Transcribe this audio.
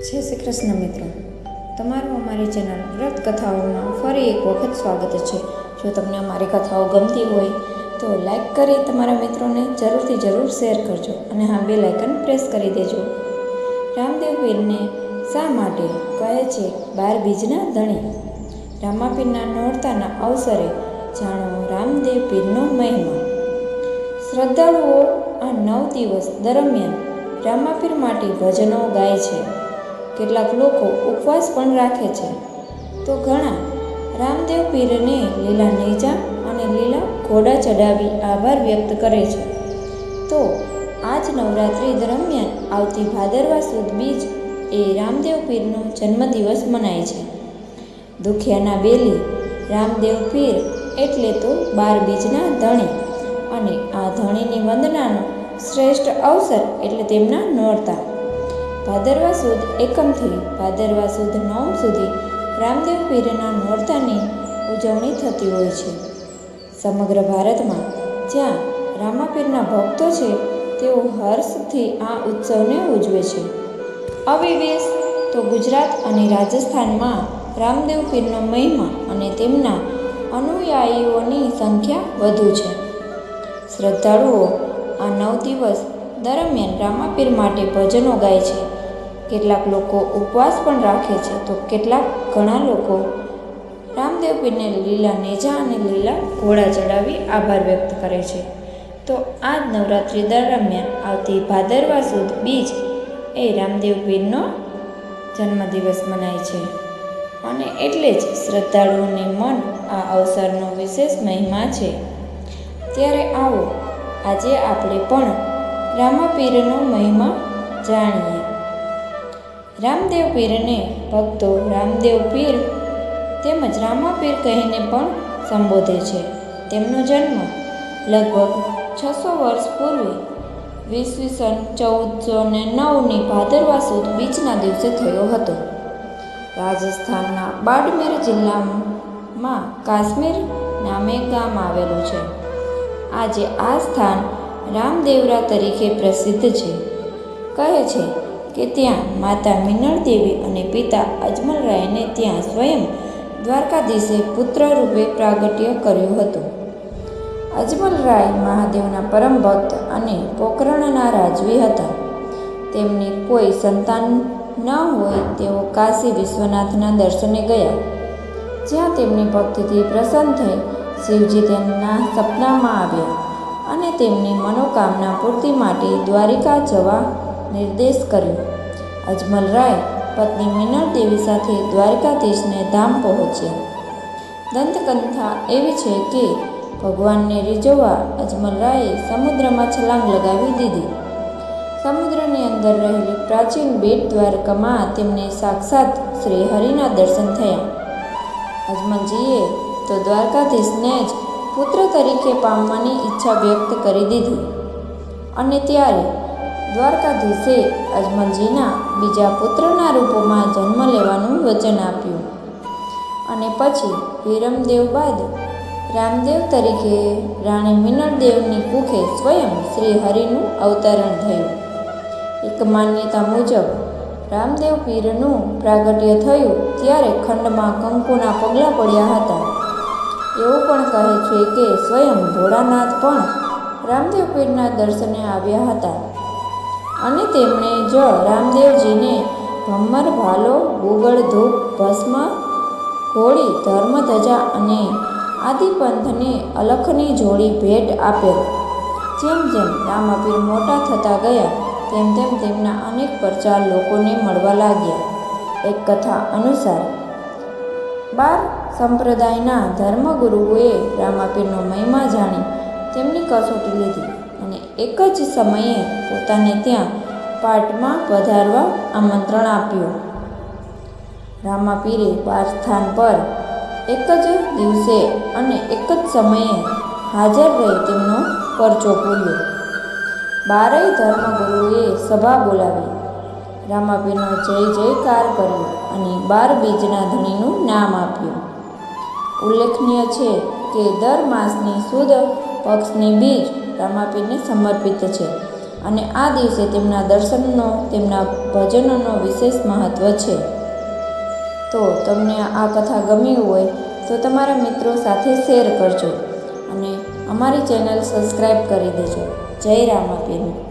જય શ્રી કૃષ્ણ મિત્રો, તમારું અમારી ચેનલ વ્રત કથાઓમાં ફરી એક વખત સ્વાગત છે। જો તમને અમારી કથાઓ ગમતી હોય તો લાઈક કરી તમારા મિત્રોને જરૂર શેર કરજો અને હા, બેલ આઇકન પ્રેસ કરી દેજો। રામદેવ પીરને શા માટે કહે છે 12 બીજના ધણી? રામાપીરના નોરતાના અવસરે જાણો રામદેવ પીરનો મહિમા। શ્રદ્ધાળુઓ આ 9 દિવસ દરમિયાન રામાપીર માટે ભજનો ગાય છે। કેટલાક લોકો ઉપવાસ પણ રાખે છે તો ઘણા રામદેવ પીરને લીલા નેજા અને લીલા ઘોડા ચડાવી આભાર વ્યક્ત કરે છે। તો આજ નવરાત્રિ દરમિયાન આવતી ભાદરવા સુદ બીજ એ રામદેવ પીરનો જન્મદિવસ મનાય છે। દુખિયાના બેલી રામદેવ પીર એટલે તો 12 બીજના ધણી, અને આ ધણીની વંદનાનો શ્રેષ્ઠ અવસર એટલે તેમના નોરતા। ભાદરવા સુદ એકમથી ભાદરવા સુદ નોમ સુધી રામદેવ પીરના નોરતાની ઉજવણી થતી હોય છે। સમગ્ર ભારતમાં જ્યાં રામાપીરના ભક્તો છે તેઓ હર્ષથી આ ઉત્સવને ઉજવે છે। અવિવેશ તો ગુજરાત અને રાજસ્થાનમાં રામદેવ પીરનો મહિમા અને તેમના અનુયાયીઓની સંખ્યા વધુ છે। શ્રદ્ધાળુઓ આ 9 દિવસ દરમિયાન રામાપીર માટે ભજનો ગાય છે। કેટલાક લોકો ઉપવાસ પણ રાખે છે તો ઘણા લોકો રામદેવ પીરને લીલા નેજા અને લીલા ઘોડા ચડાવી આભાર વ્યક્ત કરે છે। તો આ નવરાત્રિ દરમિયાન આવતી ભાદરવા સુદ બીજ એ રામદેવ પીરનો જન્મદિવસ મનાય છે, અને એટલે જ શ્રદ્ધાળુઓને મન આ અવસરનો વિશેષ મહિમા છે। ત્યારે આવો આજે આપણે પણ રામાપીરનો મહિમા જાણીએ। રામદેવ પીરને ભક્તો રામદેવ પીર તેમજ રામાપીર કહીને પણ સંબોધે છે। તેમનો જન્મ લગભગ 600 વર્ષ પૂર્વે ઈસવીસન 1409ની ભાદરવા સુદ બીજના દિવસે થયો હતો। રાજસ્થાનના બાડમેર જિલ્લામાં કાશ્મીર નામે ગામ આવેલું છે। આજે આ સ્થાન રામદેવરા તરીકે પ્રસિદ્ધ છે। કહે છે કે ત્યાં માતા મિનળ દેવી અને પિતા અજમલરાયને ત્યાં સ્વયં દ્વારકાધીશે પુત્ર રૂપે પ્રાગટ્ય કર્યું હતું। અજમલરાય મહાદેવના પરમ ભક્ત અને પોકરણના રાજવી હતા। તેમને કોઈ સંતાન ન હોય તેઓ કાશી વિશ્વનાથના દર્શને ગયા, જ્યાં તેમની ભક્તિથી પ્રસન્ન થઈ શિવજી તેમના સપનામાં આવ્યા અને તેમની મનોકામના પૂર્તિ માટે દ્વારિકા જવા નિર્દેશ કર્યો। અજમલરાય પત્ની મિનળ દેવી સાથે દ્વારકાધીશને ધામ પહોંચ્યા। દંતકથા એવી છે કે ભગવાનને રીઝવવા અજમલરાયે સમુદ્રમાં છલાંગ લગાવી દીધી। સમુદ્રની અંદર રહેલી પ્રાચીન બેટ દ્વારકામાં તેમને સાક્ષાત શ્રી હરિના દર્શન થયા। અજમલજીએ તો દ્વારકાધીશને જ પુત્ર તરીકે પામવાની ઈચ્છા વ્યક્ત કરી દીધી, અને ત્યારે દ્વારકાધીશે અજમલજીના બીજા પુત્રના રૂપમાં જન્મ લેવાનું વચન આપ્યું, અને પછી વીરમદેવ બાદ રામદેવ તરીકે રાણી મિનળ દેવની કુખે સ્વયં શ્રી હરિનું અવતરણ થયું। એક માન્યતા મુજબ રામદેવ પીરનું પ્રાગટ્ય થયું ત્યારે ખંડમાં કંકુના પગલાં પડ્યા હતા। એવું પણ કહે છે કે સ્વયં ભોળાનાથ પણ રામદેવ પીરના દર્શને આવ્યા હતા, અને તેમણે જ રામદેવજીને ભમ્મર, ભાલો, ગુગળ, ધૂપ, ભસ્મ, ઘોડી, ધર્મધજા અને આદિપંથને અલખની જોડી ભેટ આપેલ। જેમ જેમ રામાપીર મોટા થતા ગયા તેમ તેમ તેમના અનેક પરચાર લોકોને મળવા લાગ્યા। એક કથા અનુસાર 12 સંપ્રદાયના ધર્મગુરુઓએ રામાપીરનો મહિમા જાણી તેમની કસોટી લીધી અને એક જ સમયે પોતાને ત્યાં પાટમાં પધારવા આમંત્રણ આપ્યું। રામાપીરે 12 સ્થાન પર એક જ દિવસે અને એક જ સમયે હાજર રહી તેમનો પરચો પૂર્યો। 12 ધર્મગુરુઓએ સભા બોલાવી, રામાપીરનો જય જયકાર કર્યો અને 12 બીજના ધણીનું નામ આપ્યું। ઉલ્લેખનીય છે કે દર માસની સુદ પક્ષની બીજ રામાપીરને સમર્પિત છે। અને આ દિવસે તેમના દર્શનનો, તેમના ભજનોનો વિશેષ મહત્ત્વ છે. તો તમને આ કથા ગમી હોય તો તમારા મિત્રો સાથે શેર કરજો અને અમારી ચેનલ સબસ્ક્રાઈબ કરી દેજો. જય રામાપીર.